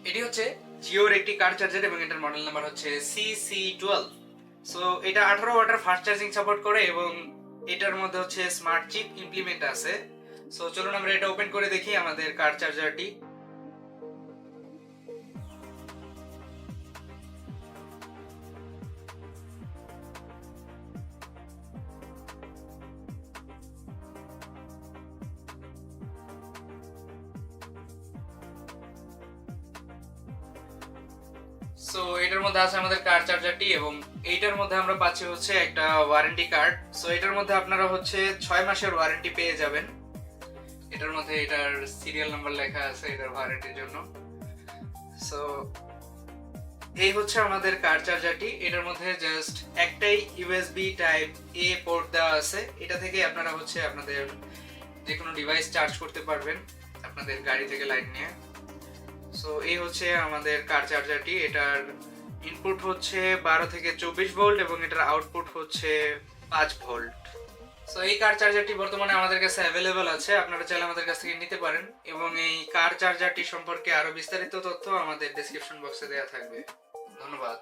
এটি হচ্ছে জিওর একটি কার চার্জার এবং এটার মডেল নাম্বার হচ্ছে CC12। সো এটা 18 ওয়াটের ফাস্ট চার্জিং সাপোর্ট করে এবং এটার মধ্যে হচ্ছে স্মার্ট চিপ ইমপ্লিমেন্ট আছে। সো চলুন আমরা এটা ওপেন করে দেখি আমাদের কার চার্জারটি। সো এটার মধ্যে আছে আমাদের কার চার্জারটি এবং এইটার মধ্যে আমরা পাচ্ছি হচ্ছে একটা ওয়ারেন্টি কার্ড। সো এটার মধ্যে আপনারা হচ্ছে 6 মাসের ওয়ারেন্টি পেয়ে যাবেন। এটার মধ্যে এটার সিরিয়াল নাম্বার লেখা আছে এটার ওয়ারেন্টির জন্য। সো এই হচ্ছে আমাদের কার চার্জারটি। এটার মধ্যে জাস্ট একটাই ইউএসবি টাইপ এ পোর্ট দেওয়া আছে। এটা থেকে আপনারা হচ্ছে আপনাদের যে কোনো ডিভাইস চার্জ করতে পারবেন আপনাদের গাড়ি থেকে লাইন নিয়ে। সো এই হচ্ছে আমাদের কার চার্জারটি। এটার ইনপুট হচ্ছে 12 থেকে 24 ভোল্ট এবং এটার আউটপুট হচ্ছে 5 ভোল্ট। সো এই কার চার্জারটি বর্তমানে আমাদের কাছে অ্যাভেলেবল আছে, আপনারা চাইলে আমাদের কাছ থেকে নিতে পারেন এবং এই কার চার্জারটি সম্পর্কে আরো বিস্তারিত তথ্য আমাদের ডেসক্রিপশন বক্সে দেওয়া থাকবে। ধন্যবাদ।